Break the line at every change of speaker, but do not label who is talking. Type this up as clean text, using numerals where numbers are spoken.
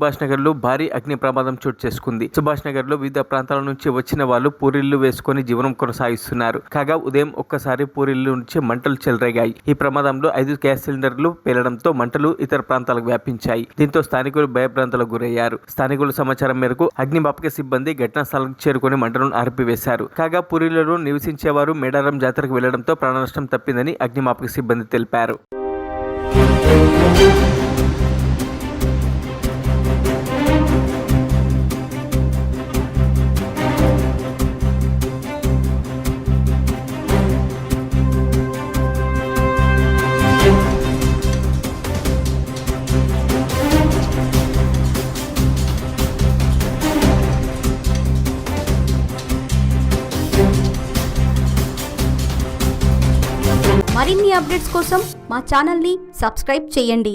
సుభాష్ నగర్ లో భారీ అగ్ని ప్రమాదం చోటు చేసుకుంది. సుభాష్ నగర్ లో వివిధ ప్రాంతాల నుంచి వచ్చిన వాళ్ళు పూరిళ్లు వేసుకుని జీవనం కొనసాగిస్తున్నారు. కాగా ఉదయం ఒక్కసారి పూరిళ్ల నుంచి మంటలు చెలరేగాయి. ఈ ప్రమాదంలో 5 గ్యాస్ సిలిండర్లు పేలడంతో మంటలు ఇతర ప్రాంతాలకు వ్యాపించాయి. దీంతో స్థానికులు భయభ్రాంతులకు గురయ్యారు. స్థానికుల సమాచారం మేరకు అగ్నిమాపక సిబ్బంది ఘటనా స్థలానికి చేరుకుని మంటలను ఆర్పివేశారు. కాగా పూరిళ్లలో నివసించేవారు మేడారం జాతరకు వెళ్లడంతో ప్రాణనష్టం తప్పిందని అగ్నిమాపక సిబ్బంది తెలిపారు.
మరిన్ని అప్డేట్స్ కోసం మా ఛానల్ని సబ్స్క్రైబ్ చేయండి.